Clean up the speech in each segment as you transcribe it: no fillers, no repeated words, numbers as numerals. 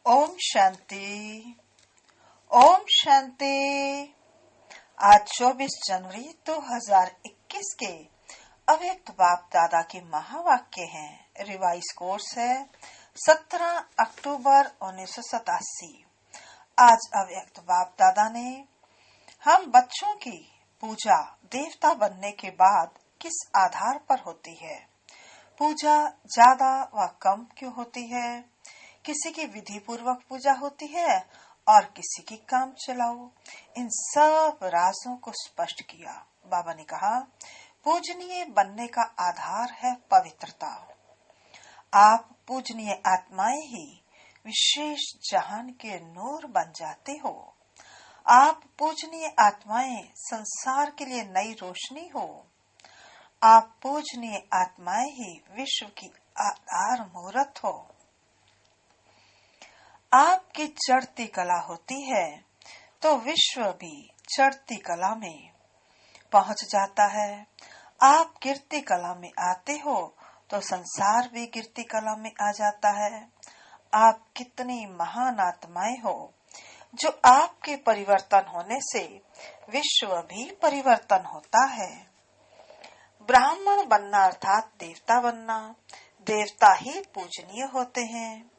ओम शांति। ओम शांति। आज 24 जनवरी 2021 के अव्यक्त बाप दादा के महावाक्य हैं। रिवाइज कोर्स है 17 अक्टूबर 1987। आज अव्यक्त बाप दादा ने हम बच्चों की पूजा देवता बनने के बाद किस आधार पर होती है, पूजा ज्यादा व कम क्यों होती है, किसी की विधि पूर्वक पूजा होती है और किसी की काम चलाओ, इन सब राजों को स्पष्ट किया। बाबा ने कहा, पूजनीय बनने का आधार है पवित्रता। आप पूजनीय आत्माएं ही विशेष जहान के नूर बन जाते हो। आप पूजनीय आत्माएं संसार के लिए नई रोशनी हो। आप पूजनीय आत्माएं ही विश्व की आधार मूर्त हो। आपकी चढ़ती कला होती है तो विश्व भी चढ़ती कला में पहुंच जाता है। आप गिरती कला में आते हो तो संसार भी गिरती कला में आ जाता है। आप कितनी महान आत्माएं हो जो आपके परिवर्तन होने से विश्व भी परिवर्तन होता है। ब्राह्मण बनना अर्थात देवता बनना। देवता ही पूजनीय होते हैं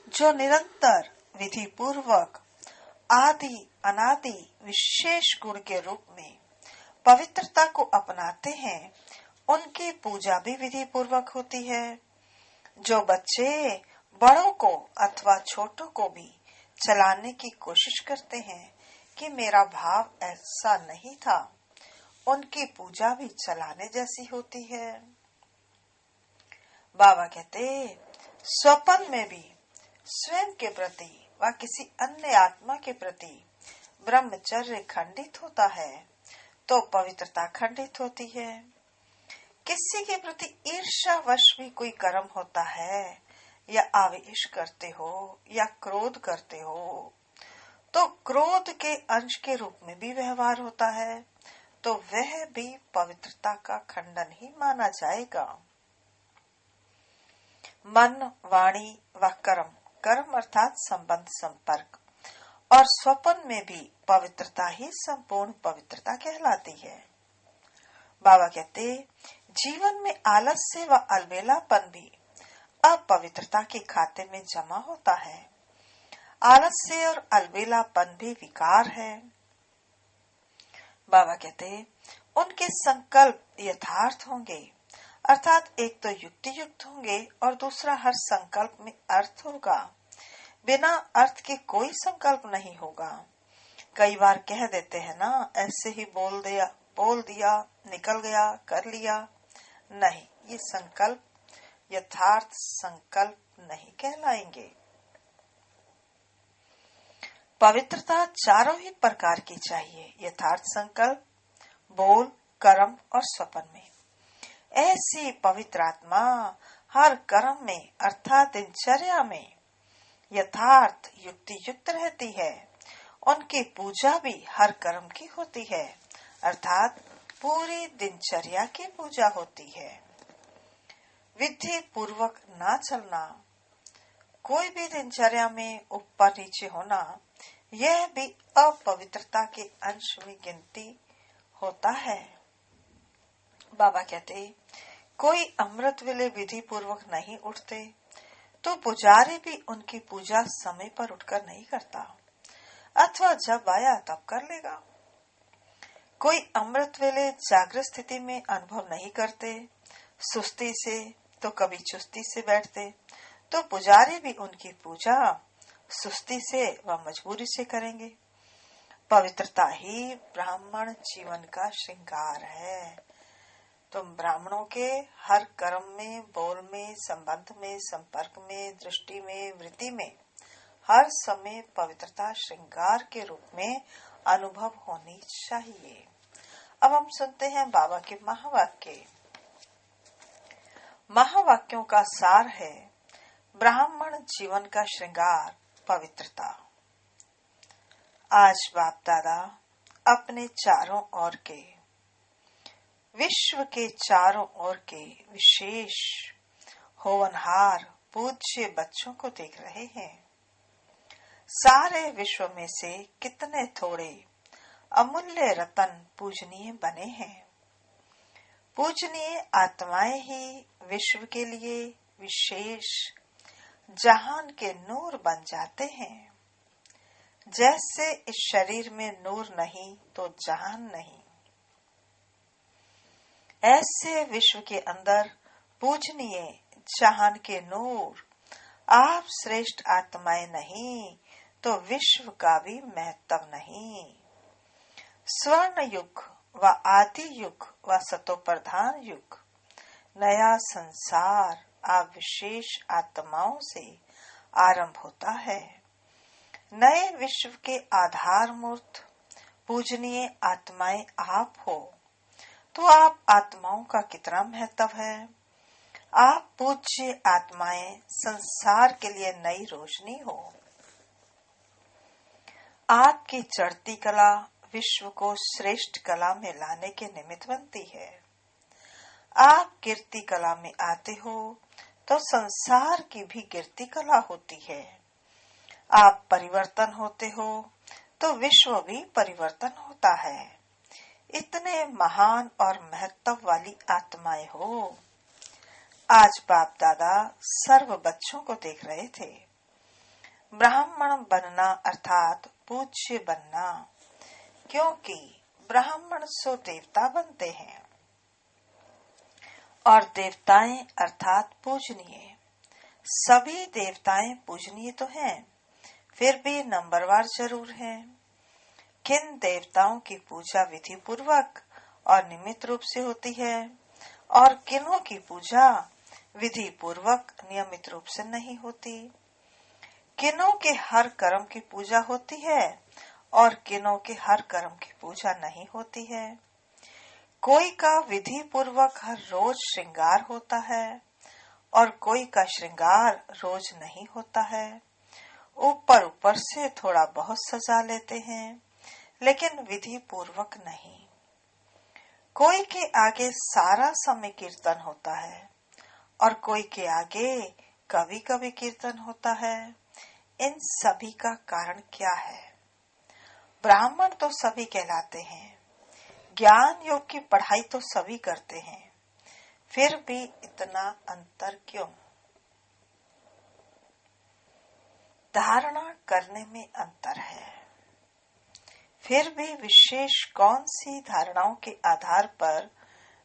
जो निरंतर विधि पूर्वक आदि अनादि विशेष गुण के रूप में पवित्रता को अपनाते हैं। उनकी पूजा भी विधि पूर्वक होती है। जो बच्चे बड़ों को अथवा छोटों को भी चलाने की कोशिश करते हैं कि मेरा भाव ऐसा नहीं था, उनकी पूजा भी चलाने जैसी होती है। बाबा कहते, स्वप्न में भी स्वयं के प्रति व किसी अन्य आत्मा के प्रति ब्रह्मचर्य खंडित होता है तो पवित्रता खंडित होती है। किसी के प्रति ईर्ष्यावश भी कोई कर्म होता है या आवेश करते हो या क्रोध करते हो तो क्रोध के अंश के रूप में भी व्यवहार होता है तो वह भी पवित्रता का खंडन ही माना जाएगा। मन, वाणी व कर्म, कर्म अर्थात संबंध संपर्क, और स्वप्न में भी पवित्रता ही संपूर्ण पवित्रता कहलाती है। बाबा कहते, जीवन में आलस्य व अलबेलापन भी अपवित्रता के खाते में जमा होता है। आलस्य और अलबेलापन भी विकार है। बाबा कहते, उनके संकल्प यथार्थ होंगे, अर्थात एक तो युक्ति युक्त होंगे और दूसरा हर संकल्प में अर्थ होगा। बिना अर्थ के कोई संकल्प नहीं होगा। कई बार कह देते हैं ना, ऐसे ही बोल दिया, निकल गया, कर लिया। नहीं, ये संकल्प यथार्थ संकल्प नहीं कहलाएंगे। पवित्रता चारों ही प्रकार की चाहिए, यथार्थ संकल्प, बोल, कर्म और स्वप्न में। ऐसी पवित्र आत्मा हर कर्म में अर्थात दिनचर्या में यथार्थ युक्ति युक्त रहती है। उनकी पूजा भी हर कर्म की होती है, अर्थात पूरी दिनचर्या की पूजा होती है। विधि पूर्वक ना चलना, कोई भी दिनचर्या में ऊपर नीचे होना, यह भी अपवित्रता के अंश में गिनती होता है। बाबा कहते, कोई अमृत वेले विधि पूर्वक नहीं उठते तो पुजारी भी उनकी पूजा समय पर उठकर नहीं करता, अथवा जब आया तब कर लेगा। कोई अमृत वेले जागृत स्थिति में अनुभव नहीं करते, सुस्ती से तो कभी चुस्ती से बैठते, तो पुजारी भी उनकी पूजा सुस्ती से व मजबूरी से करेंगे। पवित्रता ही ब्राह्मण जीवन का श्रृंगार है। तुम ब्राह्मणों के हर कर्म में, बोल में, संबंध में, संपर्क में, दृष्टि में, वृत्ति में हर समय पवित्रता श्रृंगार के रूप में अनुभव होनी चाहिए। अब हम सुनते हैं बाबा के महावाक्य। महावाक्यों का सार है ब्राह्मण जीवन का श्रृंगार पवित्रता। आज बाप दादा अपने चारों ओर के, विश्व के चारों ओर के विशेष होनहार पूज्य बच्चों को देख रहे हैं। सारे विश्व में से कितने थोड़े अमूल्य रतन पूजनीय बने हैं। पूजनीय आत्माएं ही विश्व के लिए विशेष जहान के नूर बन जाते हैं। जैसे इस शरीर में नूर नहीं तो जहान नहीं, ऐसे विश्व के अंदर पूजनीय जहान के नूर आप श्रेष्ठ आत्माएं नहीं तो विश्व का भी महत्व नहीं। स्वर्ण युग व आदि युग व सतो प्रधान युग, नया संसार आप विशेष आत्माओं से आरंभ होता है। नए विश्व के आधार मूर्त पूजनीय आत्माएं आप हो तो आप आत्माओं का कितना महत्व है। आप पूज्य आत्माएं संसार के लिए नई रोशनी हो। आपकी चढ़ती कला विश्व को श्रेष्ठ कला में लाने के निमित्त बनती है। आप गिरती कला में आते हो तो संसार की भी गिरती कला होती है। आप परिवर्तन होते हो तो विश्व भी परिवर्तन होता है। इतने महान और महत्व वाली आत्माएं हो। आज बाप दादा सर्व बच्चों को देख रहे थे। ब्राह्मण बनना अर्थात पूज्य बनना, क्योंकि ब्राह्मण सो देवता बनते हैं और देवताएं अर्थात पूजनीय। सभी देवताएं पूजनीय तो हैं, फिर भी नंबरवार जरूर हैं। किन देवताओं की पूजा विधि पूर्वक और नियमित रूप से होती है और किन्हों की पूजा विधि पूर्वक नियमित रूप से नहीं होती। किन्हों के हर कर्म की पूजा होती है और किन्हों के हर कर्म की पूजा नहीं होती है। कोई का विधि पूर्वक हर रोज श्रृंगार होता है और कोई का श्रृंगार रोज नहीं होता है। ऊपर ऊपर से थोड़ा बहुत सजा लेते हैं, लेकिन विधि पूर्वक नहीं। कोई के आगे सारा समय कीर्तन होता है और कोई के आगे कभी कभी कीर्तन होता है। इन सभी का कारण क्या है? ब्राह्मण तो सभी कहलाते हैं, ज्ञान योग की पढ़ाई तो सभी करते हैं, फिर भी इतना अंतर क्यों? धारणा करने में अंतर है। फिर भी विशेष कौन सी धारणाओं के आधार पर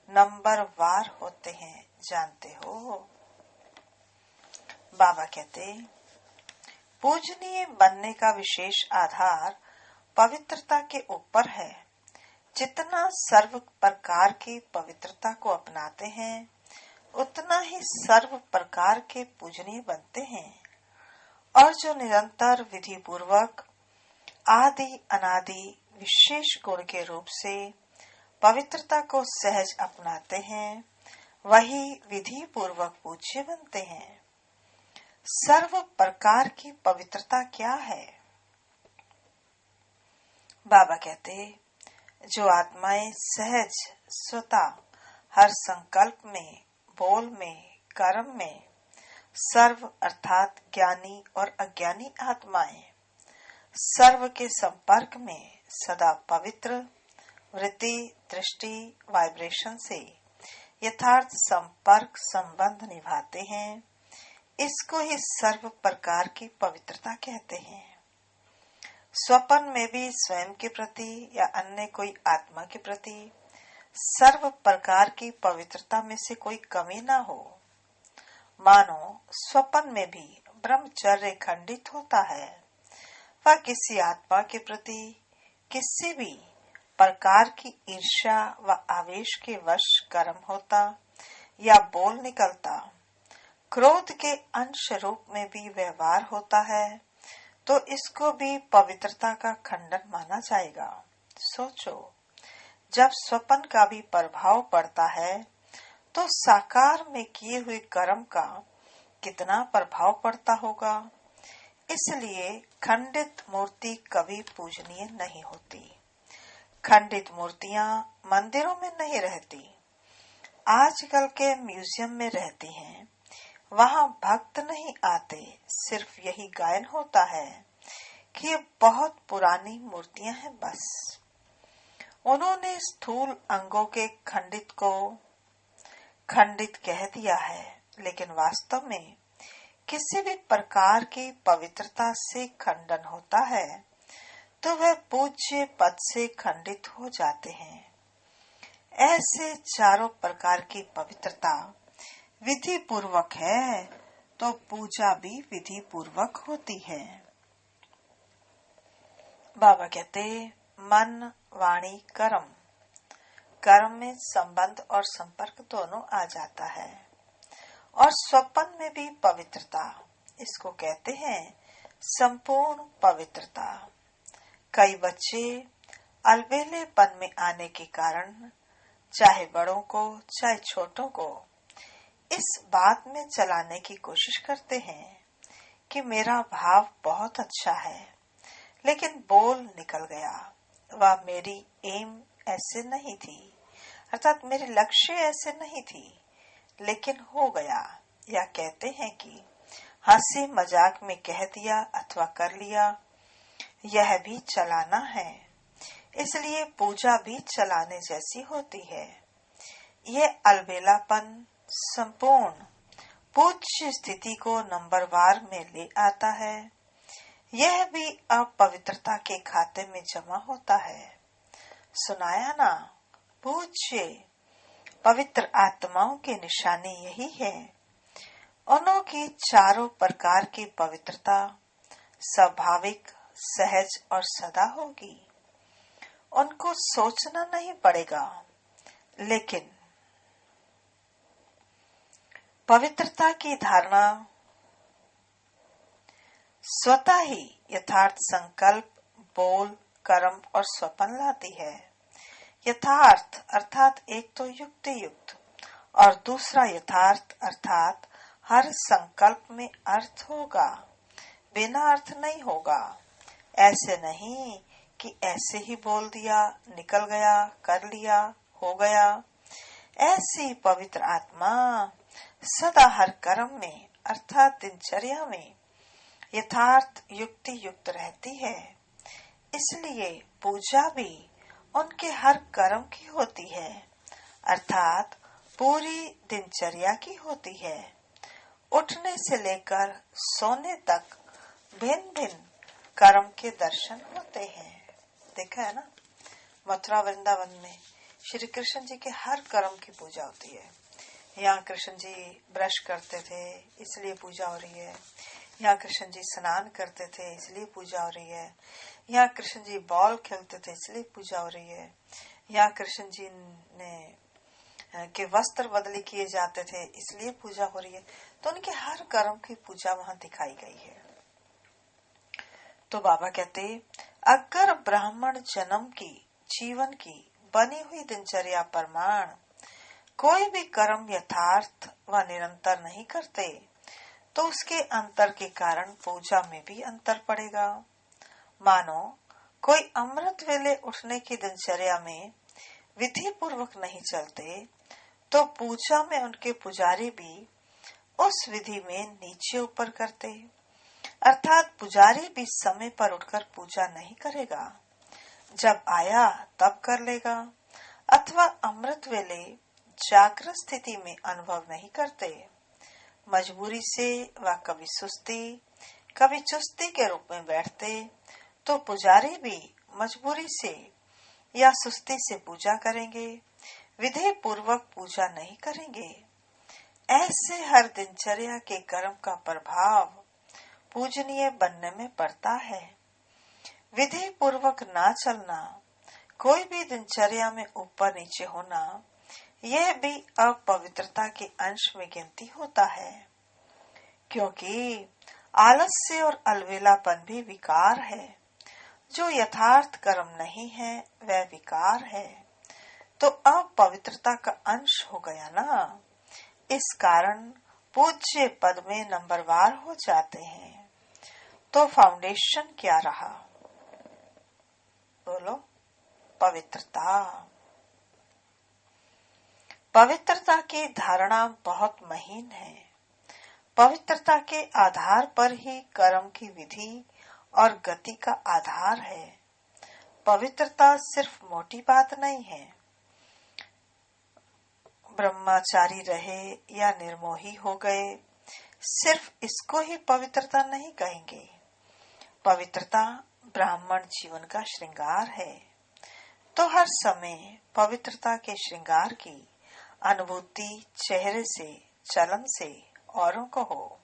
नंबरवार होते हैं जानते हो? बाबा कहते, पूजनीय बनने का विशेष आधार पवित्रता के ऊपर है। जितना सर्व प्रकार की पवित्रता को अपनाते हैं, उतना ही सर्व प्रकार के पूजनीय बनते हैं। और जो निरंतर विधि पूर्वक आदि अनादि विशेष गुण के रूप से पवित्रता को सहज अपनाते हैं, वही विधि पूर्वक पूज्य बनते हैं। सर्व प्रकार की पवित्रता क्या है? बाबा कहते, जो आत्माएं सहज स्वतः हर संकल्प में, बोल में, कर्म में सर्व अर्थात ज्ञानी और अज्ञानी आत्माएं सर्व के संपर्क में सदा पवित्र वृत्ति, दृष्टि, वाइब्रेशन से यथार्थ संपर्क संबंध निभाते हैं, इसको ही सर्व प्रकार की पवित्रता कहते हैं। स्वप्न में भी स्वयं के प्रति या अन्य कोई आत्मा के प्रति सर्व प्रकार की पवित्रता में से कोई कमी न हो। मानो स्वप्न में भी ब्रह्मचर्य खंडित होता है, वह किसी आत्मा के प्रति किसी भी प्रकार की ईर्ष्या व आवेश के वश कर्म होता या बोल निकलता, क्रोध के अंश रूप में भी व्यवहार होता है, तो इसको भी पवित्रता का खंडन माना जाएगा। सोचो, जब स्वप्न का भी प्रभाव पड़ता है तो साकार में किए हुए कर्म का कितना प्रभाव पड़ता होगा। इसलिए खंडित मूर्ति कभी पूजनीय नहीं होती। खंडित मूर्तियां मंदिरों में नहीं रहती, आजकल के म्यूजियम में रहती हैं। वहां भक्त नहीं आते, सिर्फ यही गायन होता है कि ये बहुत पुरानी मूर्तियां हैं बस। उन्होंने स्थूल अंगों के खंडित को खंडित कह दिया है, लेकिन वास्तव में किसी भी प्रकार की पवित्रता से खंडन होता है तो वह पूज्य पद से खंडित हो जाते हैं। ऐसे चारों प्रकार की पवित्रता विधि पूर्वक है तो पूजा भी विधि पूर्वक होती है। बाबा कहते, मन, वाणी, कर्म, कर्म में संबंध और संपर्क दोनों आ जाता है। और स्वप्न में भी पवित्रता, इसको कहते हैं संपूर्ण पवित्रता। कई बच्चे अलबेलेपन में आने के कारण चाहे बड़ों को चाहे छोटों को इस बात में चलाने की कोशिश करते हैं कि मेरा भाव बहुत अच्छा है, लेकिन बोल निकल गया, वह मेरी एम ऐसे नहीं थी, अर्थात मेरे लक्ष्य ऐसे नहीं थी, लेकिन हो गया। या कहते हैं कि हंसी मजाक में कह दिया अथवा कर लिया, यह भी चलाना है। इसलिए पूजा भी चलाने जैसी होती है। ये अलबेलापन संपूर्ण पूज्य स्थिति को नंबरवार में ले आता है। यह भी अपवित्रता के खाते में जमा होता है। सुनाया ना, पूज्य पवित्र आत्माओं की निशानी यही है। उन्हों की चारों प्रकार की पवित्रता स्वाभाविक, सहज और सदा होगी। उनको सोचना नहीं पड़ेगा, लेकिन पवित्रता की धारणा स्वतः ही यथार्थ संकल्प, बोल, कर्म और स्वप्न लाती है। यथार्थ अर्थात एक तो युक्ति युक्त और दूसरा यथार्थ अर्थात हर संकल्प में अर्थ होगा, बिना अर्थ नहीं होगा। ऐसे नहीं कि ऐसे ही बोल दिया, निकल गया, कर लिया, हो गया। ऐसी पवित्र आत्मा सदा हर कर्म में अर्थात दिनचर्या में यथार्थ युक्ति युक्त रहती है। इसलिए पूजा भी उनके हर कर्म की होती है, अर्थात पूरी दिनचर्या की होती है। उठने से लेकर सोने तक भिन्न भिन्न कर्म के दर्शन होते हैं। देखा है ना, मथुरा वृंदावन में श्री कृष्ण जी के हर कर्म की पूजा होती है। यहाँ कृष्ण जी ब्रश करते थे इसलिए पूजा हो रही है, यहाँ कृष्ण जी स्नान करते थे इसलिए पूजा हो रही है, यहाँ कृष्ण जी बॉल खेलते थे इसलिए पूजा हो रही है, यहाँ कृष्ण जी ने के वस्त्र बदली किए जाते थे इसलिए पूजा हो रही है। तो उनके हर कर्म की पूजा वहाँ दिखाई गई है। तो बाबा कहते, अगर ब्राह्मण जन्म की जीवन की बनी हुई दिनचर्या प्रमाण कोई भी कर्म यथार्थ व निरंतर नहीं करते तो उसके अंतर के कारण पूजा में भी अंतर पड़ेगा। मानो कोई अमृत वेले उठने की दिनचर्या में विधि पूर्वक नहीं चलते तो पूजा में उनके पुजारी भी उस विधि में नीचे ऊपर करते, अर्थात पुजारी भी समय पर उठकर पूजा नहीं करेगा, जब आया तब कर लेगा, अथवा अमृत वेले जागृत स्थिति में अनुभव नहीं करते। मजबूरी से व कभी सुस्ती कभी चुस्ती के रूप में बैठते तो पुजारी भी मजबूरी से या सुस्ती से पूजा करेंगे, विधि पूर्वक पूजा नहीं करेंगे। ऐसे हर दिनचर्या के कर्म का प्रभाव पूजनीय बनने में पड़ता है। विधि पूर्वक ना चलना, कोई भी दिनचर्या में ऊपर नीचे होना, यह भी अपवित्रता के अंश में गिनती होता है, क्योंकि आलस्य और अलवेलापन भी विकार है। जो यथार्थ कर्म नहीं है वह विकार है, तो अपवित्रता का अंश हो गया ना। इस कारण पूज्य पद में नंबरवार हो जाते हैं। तो फाउंडेशन क्या रहा? बोलो, पवित्रता। पवित्रता की धारणा बहुत महीन है। पवित्रता के आधार पर ही कर्म की विधि और गति का आधार है। पवित्रता सिर्फ मोटी बात नहीं है। ब्रह्मचारी रहे या निर्मोही हो गए, सिर्फ इसको ही पवित्रता नहीं कहेंगे। पवित्रता ब्राह्मण जीवन का श्रृंगार है। तो हर समय पवित्रता के श्रृंगार की अनुभूति चेहरे से, चलन से औरों को हो।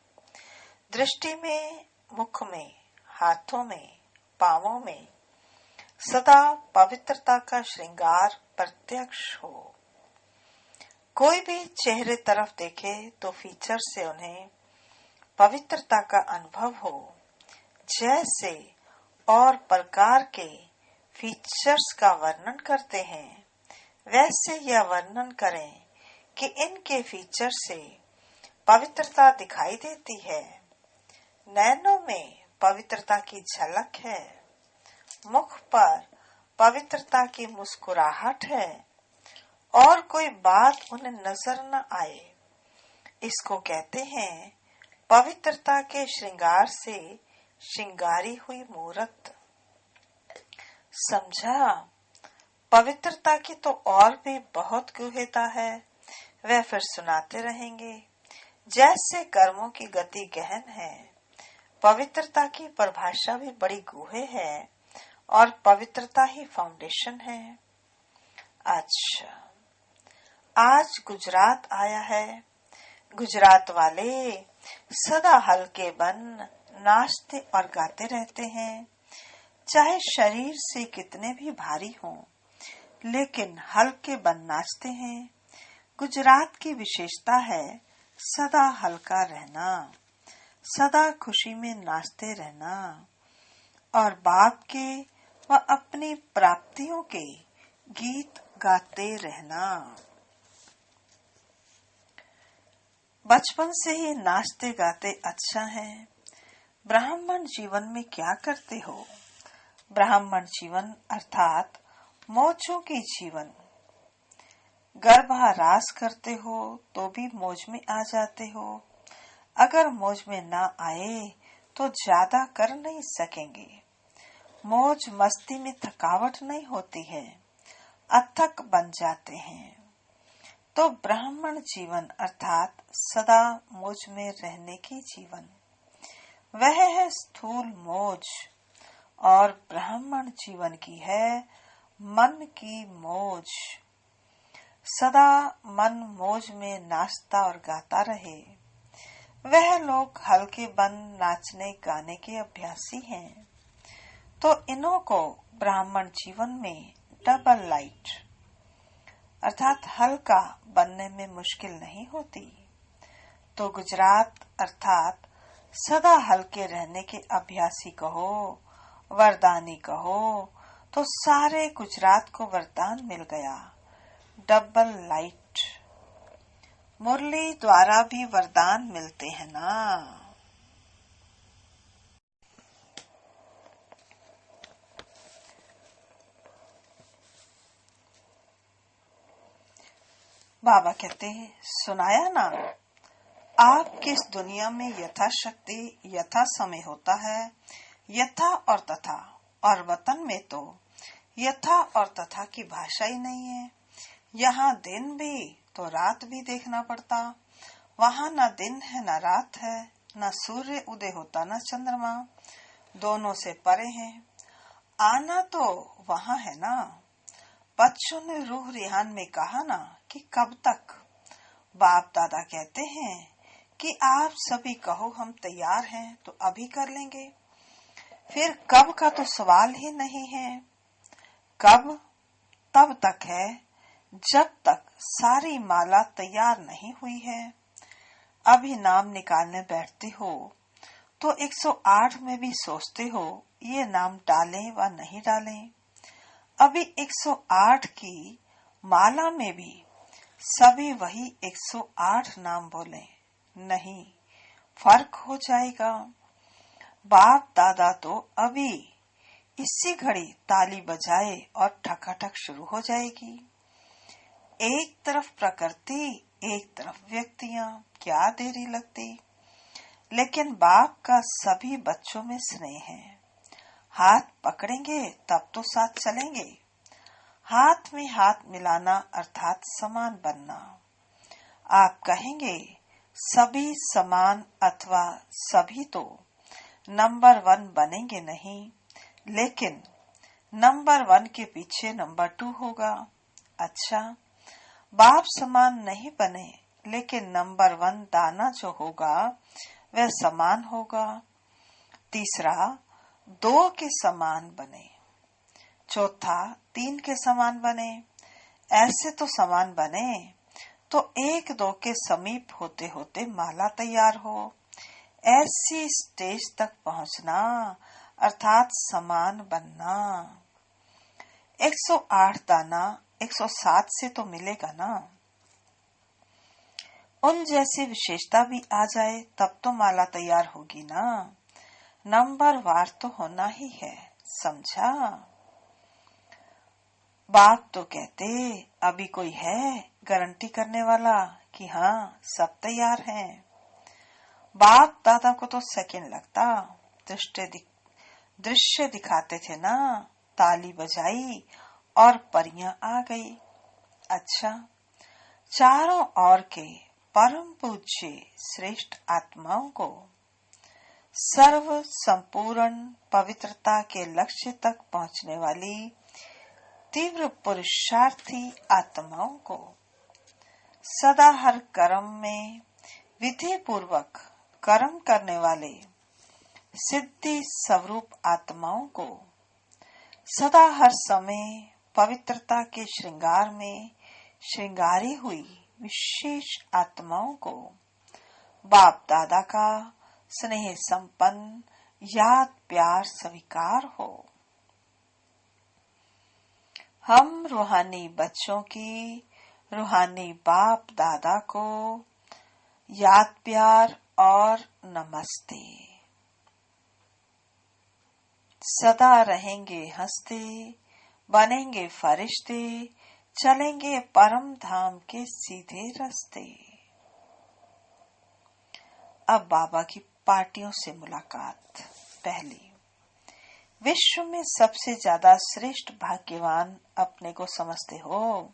दृष्टि में, मुख में, हाथों में, पांवों में सदा पवित्रता का श्रृंगार प्रत्यक्ष हो। कोई भी चेहरे तरफ देखे तो फीचर से उन्हें पवित्रता का अनुभव हो। जैसे और प्रकार के फीचर्स का वर्णन करते हैं, वैसे यह वर्णन करें कि इनके फीचर से पवित्रता दिखाई देती है। नैनों में पवित्रता की झलक है, मुख पर पवित्रता की मुस्कुराहट है और कोई बात उन्हें नजर न आए। इसको कहते हैं पवित्रता के श्रृंगार से श्रृंगारी हुई मूरत। समझा? पवित्रता की तो और भी बहुत गुह्यता है, वह फिर सुनाते रहेंगे। जैसे कर्मों की गति गहन है, पवित्रता की परिभाषा भी बड़ी गूढ़ है और पवित्रता ही फाउंडेशन है। अच्छा, आज गुजरात आया है। गुजरात वाले सदा हल्के बन नाचते और गाते रहते हैं, चाहे शरीर से कितने भी भारी हों, लेकिन हल्के बन नाचते हैं। गुजरात की विशेषता है सदा हल्का रहना, सदा खुशी में नाचते रहना और बाप के व अपनी प्राप्तियों के गीत गाते रहना। बचपन से ही नाचते गाते अच्छा है। ब्राह्मण जीवन में क्या करते हो? ब्राह्मण जीवन अर्थात मौजों की जीवन। गर्भारास करते हो तो भी मौज में आ जाते हो। अगर मौज में ना आए तो ज्यादा कर नहीं सकेंगे। मौज मस्ती में थकावट नहीं होती है, अथक बन जाते हैं। तो ब्राह्मण जीवन अर्थात सदा मौज में रहने की जीवन, वह है स्थूल मौज। और ब्राह्मण जीवन की है मन की मौज। सदा मन मौज में नाचता और गाता रहे। वह लोग हल्के बन नाचने गाने के अभ्यासी हैं। तो इन्हों को ब्राह्मण जीवन में डबल लाइट अर्थात हल्का बनने में मुश्किल नहीं होती। तो गुजरात अर्थात सदा हल्के रहने के अभ्यासी कहो, वरदानी कहो, तो सारे गुजरात को वरदान मिल गया, डबल लाइट। मुरली द्वारा भी वरदान मिलते हैं ना। बाबा कहते हैं, सुनाया ना, आपकी इस दुनिया में यथाशक्ति यथा समय होता है, यथा और तथा। और वतन में तो यथा और तथा की भाषा ही नहीं है। यहाँ दिन भी तो रात भी देखना पड़ता। वहाँ न दिन है न रात है, न सूर्य उदय होता न चंद्रमा, दोनों से परे हैं। आना तो वहाँ है ना। बच्चों ने रूह रिहान में कहा ना कि कब तक। बाप दादा कहते हैं कि आप सभी कहो हम तैयार हैं तो अभी कर लेंगे। फिर कब का तो सवाल ही नहीं है। कब तब तक है जब तक सारी माला तैयार नहीं हुई है। अभी नाम निकालने बैठते हो तो 108 में भी सोचते हो ये नाम डालें व नहीं डालें। अभी 108 की माला में भी सभी वही 108 नाम बोले, नहीं, फर्क हो जाएगा। बाप दादा तो अभी इसी घड़ी ताली बजाए और ठकाठक शुरू हो जाएगी। एक तरफ प्रकृति, एक तरफ व्यक्तियां, क्या देरी लगती। लेकिन बाप का सभी बच्चों में स्नेह है। हाथ पकड़ेंगे तब तो साथ चलेंगे। हाथ में हाथ मिलाना अर्थात समान बनना। आप कहेंगे सभी समान अथवा सभी तो नंबर 1 बनेंगे नहीं, लेकिन नंबर 1 के पीछे नंबर 2 होगा। अच्छा, बाप समान नहीं बने, लेकिन नंबर 1 दाना जो होगा वह समान होगा। तीसरा, 2 के समान बने। चौथा, 3 के समान बने। ऐसे तो समान बने तो 1-2 के समीप होते होते माला तैयार हो। ऐसी स्टेज तक पहुंचना अर्थात समान बनना। 108 दाना 107 से तो मिलेगा ना। उन जैसी विशेषता भी आ जाए तब तो माला तैयार होगी ना। नंबर वार तो होना ही है, समझा। बाप तो कहते अभी कोई है गारंटी करने वाला कि हाँ सब तैयार हैं। बाप दादा को तो सेकंड लगता, दृश्य दिखाते थे ना, ताली बजाई और परियां आ गई। अच्छा, चारों ओर के परम पूज्य श्रेष्ठ आत्माओं को सर्व संपूर्ण पवित्रता के लक्ष्य तक पहुंचने वाली तीव्र पुरुषार्थी आत्माओं को सदा हर कर्म में विधि पूर्वक कर्म करने वाले सिद्धि स्वरूप आत्माओं को सदा हर समय पवित्रता के श्रृंगार में श्रृंगारी हुई विशेष आत्माओं को बाप दादा का स्नेह संपन्न याद प्यार स्वीकार हो। हम रूहानी बच्चों की रूहानी बाप दादा को याद प्यार और नमस्ते। सदा रहेंगे हंसते, बनेंगे फरिश्ते, चलेंगे परम धाम के सीधे रास्ते। अब बाबा की पार्टियों से मुलाकात। पहली, विश्व में सबसे ज्यादा श्रेष्ठ भाग्यवान अपने को समझते हो।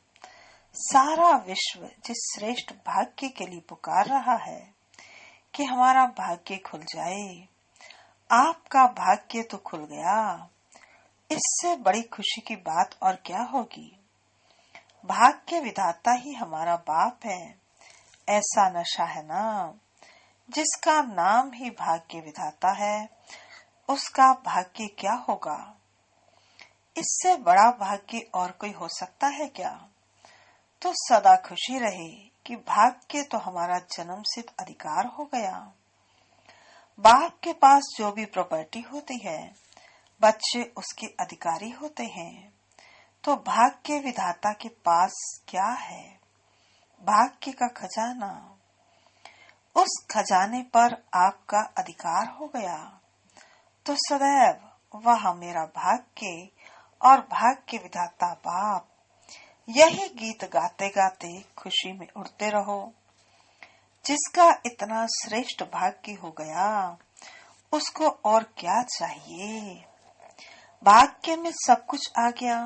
सारा विश्व जिस श्रेष्ठ भाग्य के लिए पुकार रहा है कि हमारा भाग्य खुल जाए, आपका भाग्य तो खुल गया। इससे बड़ी खुशी की बात और क्या होगी। भाग्य विधाता ही हमारा बाप है, ऐसा नशा है ना। जिसका नाम ही भाग्य विधाता है उसका भाग्य क्या होगा। इससे बड़ा भाग्य और कोई हो सकता है क्या। तो सदा खुशी रहे कि भाग्य तो हमारा जन्म सिद्ध अधिकार हो गया। बाप के पास जो भी प्रॉपर्टी होती है बच्चे उसके अधिकारी होते हैं। तो भाग्य विधाता के पास क्या है, भाग्य का खजाना। उस खजाने पर आपका अधिकार हो गया। तो सदैव वह मेरा भाग्य और भाग्य विधाता बाप, यही गीत गाते गाते खुशी में उड़ते रहो। जिसका इतना श्रेष्ठ भाग्य हो गया उसको और क्या चाहिए। भाग्य में सब कुछ आ गया।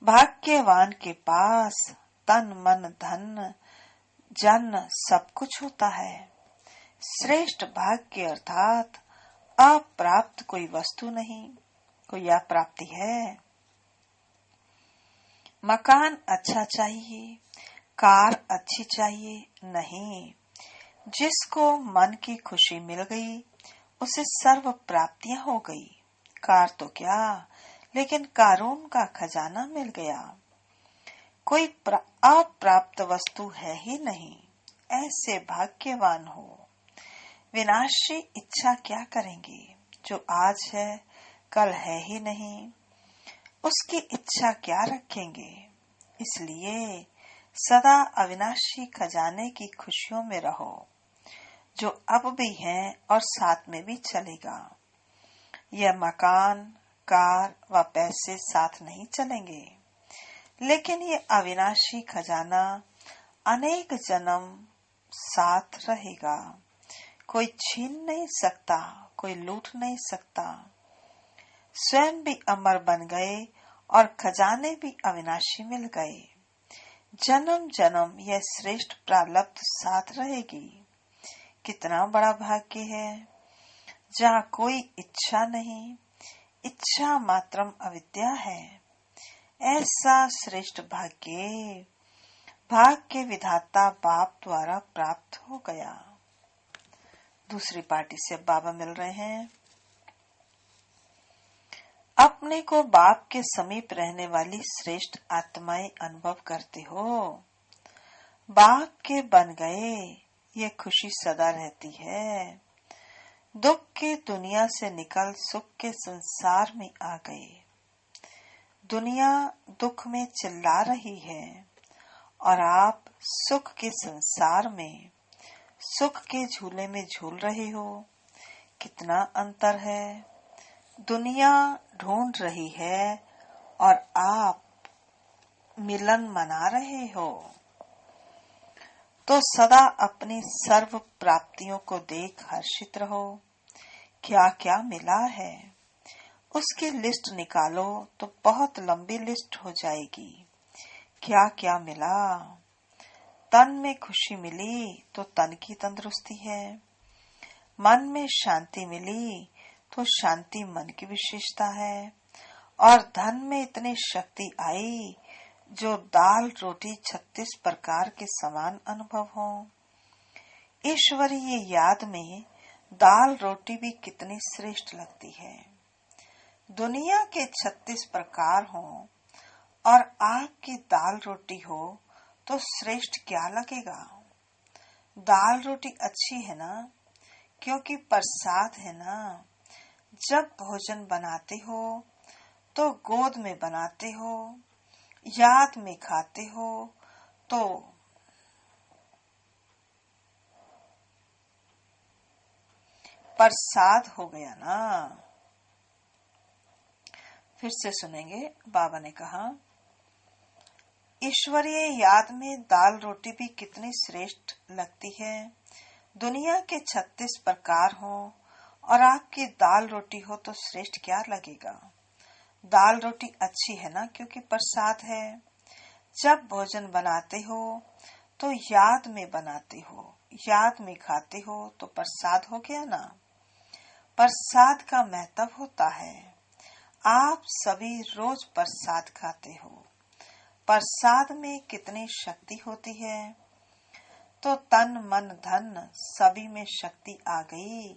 भाग्यवान के पास तन मन धन जन सब कुछ होता है। श्रेष्ठ भाग्य अर्थात अप्राप्त कोई वस्तु नहीं, कोई अप्राप्ति है। मकान अच्छा चाहिए, कार अच्छी चाहिए नहीं। जिसको मन की खुशी मिल गई उसे सर्व प्राप्तियां हो गई। कार तो क्या, लेकिन कारून का खजाना मिल गया। कोई अप्राप्त वस्तु है ही नहीं। ऐसे भाग्यवान हो। विनाशी इच्छा क्या करेंगे। जो आज है कल है ही नहीं, उसकी इच्छा क्या रखेंगे। इसलिए सदा अविनाशी खजाने की खुशियों में रहो, जो अब भी है और साथ में भी चलेगा। यह मकान, कार व पैसे साथ नहीं चलेंगे, लेकिन ये अविनाशी खजाना अनेक जन्म साथ रहेगा। कोई छीन नहीं सकता, कोई लूट नहीं सकता। स्वयं भी अमर बन गए और खजाने भी अविनाशी मिल गए। जन्म जन्म यह श्रेष्ठ प्रारब्ध साथ रहेगी। कितना बड़ा भाग्य है, जहाँ कोई इच्छा नहीं, इच्छा मात्रम अविद्या है। ऐसा श्रेष्ठ भाग्य विधाता बाप द्वारा प्राप्त हो गया। दूसरी पार्टी से बाबा मिल रहे हैं। अपने को बाप के समीप रहने वाली श्रेष्ठ आत्माएं अनुभव करते हो। बाप के बन गए, ये खुशी सदा रहती है। दुख के दुनिया से निकल सुख के संसार में आ गए। दुनिया दुख में चिल्ला रही है और आप सुख के संसार में सुख के झूले में झूल रहे हो। कितना अंतर है। दुनिया ढूंढ रही है और आप मिलन मना रहे हो। तो सदा अपनी सर्व प्राप्तियों को देख हर्षित रहो। क्या क्या मिला है उसकी लिस्ट निकालो तो बहुत लंबी लिस्ट हो जाएगी। क्या क्या मिला। तन में खुशी मिली तो तन की तंदुरुस्ती है। मन में शांति मिली तो शांति मन की विशेषता है। और धन में इतनी शक्ति आई जो दाल रोटी 36 प्रकार के समान अनुभव हो। ईश्वरीय याद में दाल रोटी भी कितनी श्रेष्ठ लगती है। दुनिया के 36 प्रकार हो और आपकी दाल रोटी हो तो श्रेष्ठ क्या लगेगा। दाल रोटी अच्छी है ना, क्योंकि प्रसाद है ना। जब भोजन बनाते हो तो गोद में बनाते हो, याद में खाते हो तो प्रसाद हो गया ना। फिर से सुनेंगे। बाबा ने कहा, ईश्वरीय याद में दाल रोटी भी कितनी श्रेष्ठ लगती है। दुनिया के 36 प्रकार हो और आपकी दाल रोटी हो तो श्रेष्ठ क्या लगेगा। दाल रोटी अच्छी है ना, क्योंकि प्रसाद है। जब भोजन बनाते हो तो याद में बनाते हो, याद में खाते हो तो प्रसाद हो गया ना। प्रसाद का महत्व होता है। आप सभी रोज प्रसाद खाते हो। प्रसाद में कितनी शक्ति होती है। तो तन मन धन सभी में शक्ति आ गई।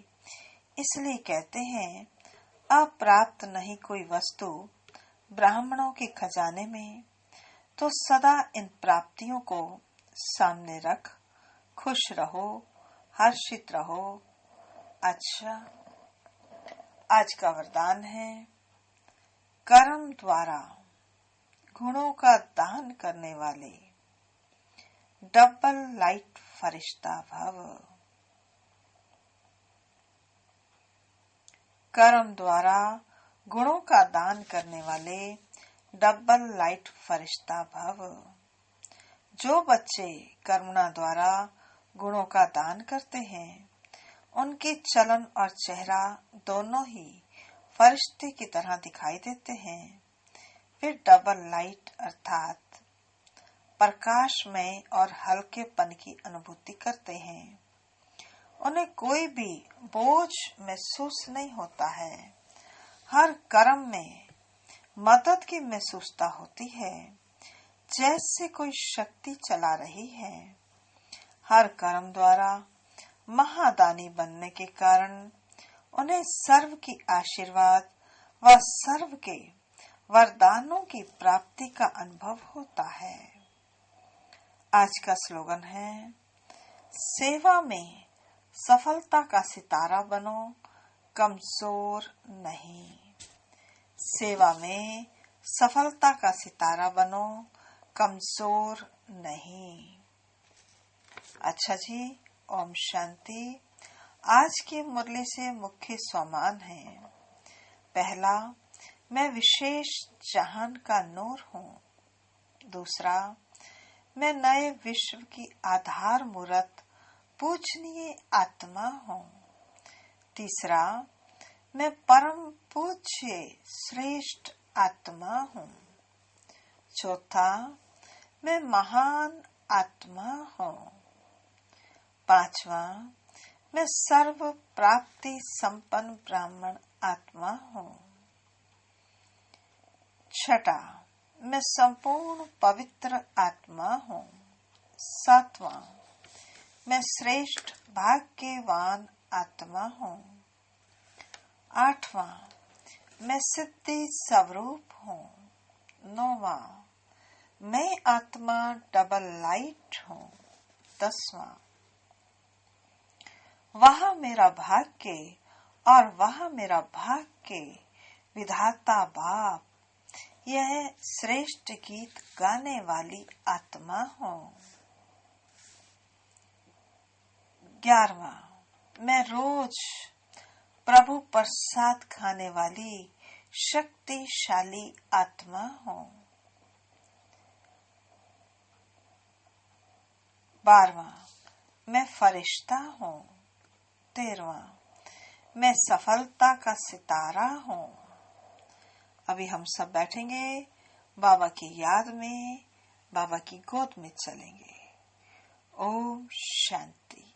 इसलिए कहते हैं, अप्राप्त नहीं कोई वस्तु ब्राह्मणों के खजाने में। तो सदा इन प्राप्तियों को सामने रख खुश रहो, हर्षित रहो। अच्छा, आज का वरदान है, कर्म द्वारा गुणों का दान करने वाले डबल लाइट फरिश्ता भव। कर्म द्वारा गुणों का दान करने वाले डबल लाइट फरिश्ता भव। जो बच्चे करुणा द्वारा गुणों का दान करते हैं, उनके चलन और चेहरा दोनों ही फरिश्ते की तरह दिखाई देते हैं। फिर डबल लाइट अर्थात प्रकाशमय और हल्केपन की अनुभूति करते हैं। उन्हें कोई भी बोझ महसूस नहीं होता है। हर कर्म में मदद की महसूसता होती है, जैसे कोई शक्ति चला रही है। हर कर्म द्वारा महादानी बनने के कारण उन्हें सर्व की आशीर्वाद व सर्व के वरदानों की प्राप्ति का अनुभव होता है। आज का स्लोगन है, सेवा में सफलता का सितारा बनो, कमजोर नहीं। सेवा में सफलता का सितारा बनो, कमजोर नहीं। अच्छा जी, ओम शांति। आज की मुरली से मुख्य स्वमान है। पहला, मैं विशेष जहान का नूर हूँ। दूसरा, मैं नए विश्व की आधार मूर्त पूजनीय आत्मा हूँ। तीसरा, मैं परम पूज्य सबसे श्रेष्ठ आत्मा हूँ। चौथा, मैं महान आत्मा हूँ। पांचवा, मैं सर्व प्राप्ति संपन्न ब्राह्मण आत्मा हूँ। छठा, मैं संपूर्ण पवित्र आत्मा हूँ। सातवां, मैं श्रेष्ठ भाग्यवान आत्मा हूँ। आठवां, मैं सिद्धि स्वरूप हूँ। नौवां, मैं आत्मा डबल लाइट हूँ। 10वां, वह मेरा भाग्य और वह मेरा भाग्य विधाता बाप, यह श्रेष्ठ गीत गाने वाली आत्मा हूँ। 11वां, मैं रोज प्रभु प्रसाद खाने वाली शक्तिशाली आत्मा हूँ। 12वां, मैं फरिश्ता हूँ। 13वां, मैं सफलता का सितारा हूँ। अभी हम सब बैठेंगे, बाबा की याद में, बाबा की गोद में चलेंगे। ओम शांति।